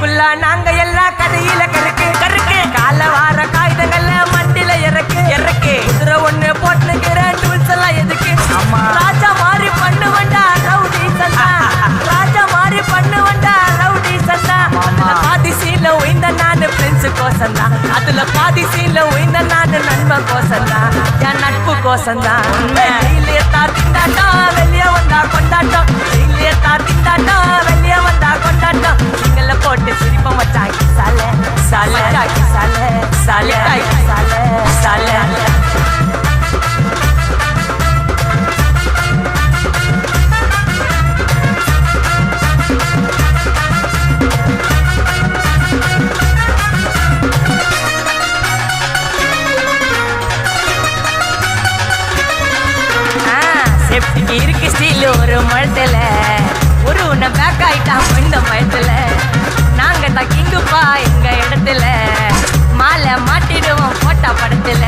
கைக்குள்ள நாங்க எல்லாம் கதையில கருக்கு கருக்கு கால வார காகிதங்கள்ல மண்டில இறக்கு இறக்கு குதிரை ஒண்ணு போட்டுக்கிற டூல்ஸ் எல்லாம் எதுக்கு ராஜா மாதிரி பண்ணு வண்டா ரவுடி சந்தா ராஜா மாதிரி பண்ணு வண்டா ரவுடி சந்தா பாதி சீன்ல உயிந்த நானு ஃப்ரெண்ட்ஸு கோசந்தா அதுல பாதி சீன்ல உயிந்த நானு நண்பன் கோசந்தா என் நட்பு கோசந்தா இல்லையே திண்டாட்டம் வெளியே வந்தா கொண்டாட்டம் இல்லையே திண்டாட்டம் வெளியே வந்தா கொண்டாட்டம் நீங்கள போட்டு சிரிப்ப மச்சாக்கி சாலே சாலே சாலே சாலே சாலே சாலே சேஃப்டிக்கு இருக்கு ஸ்டீல் ஒரு மழத்துல ஒரு உன்னை பேக் ஆயிட்டான் இந்த மழத்துல நாங்க தான் கிங்குப்பா எங்க இடத்துல மாலை மாட்டிடுவோம் போட்டா படத்துல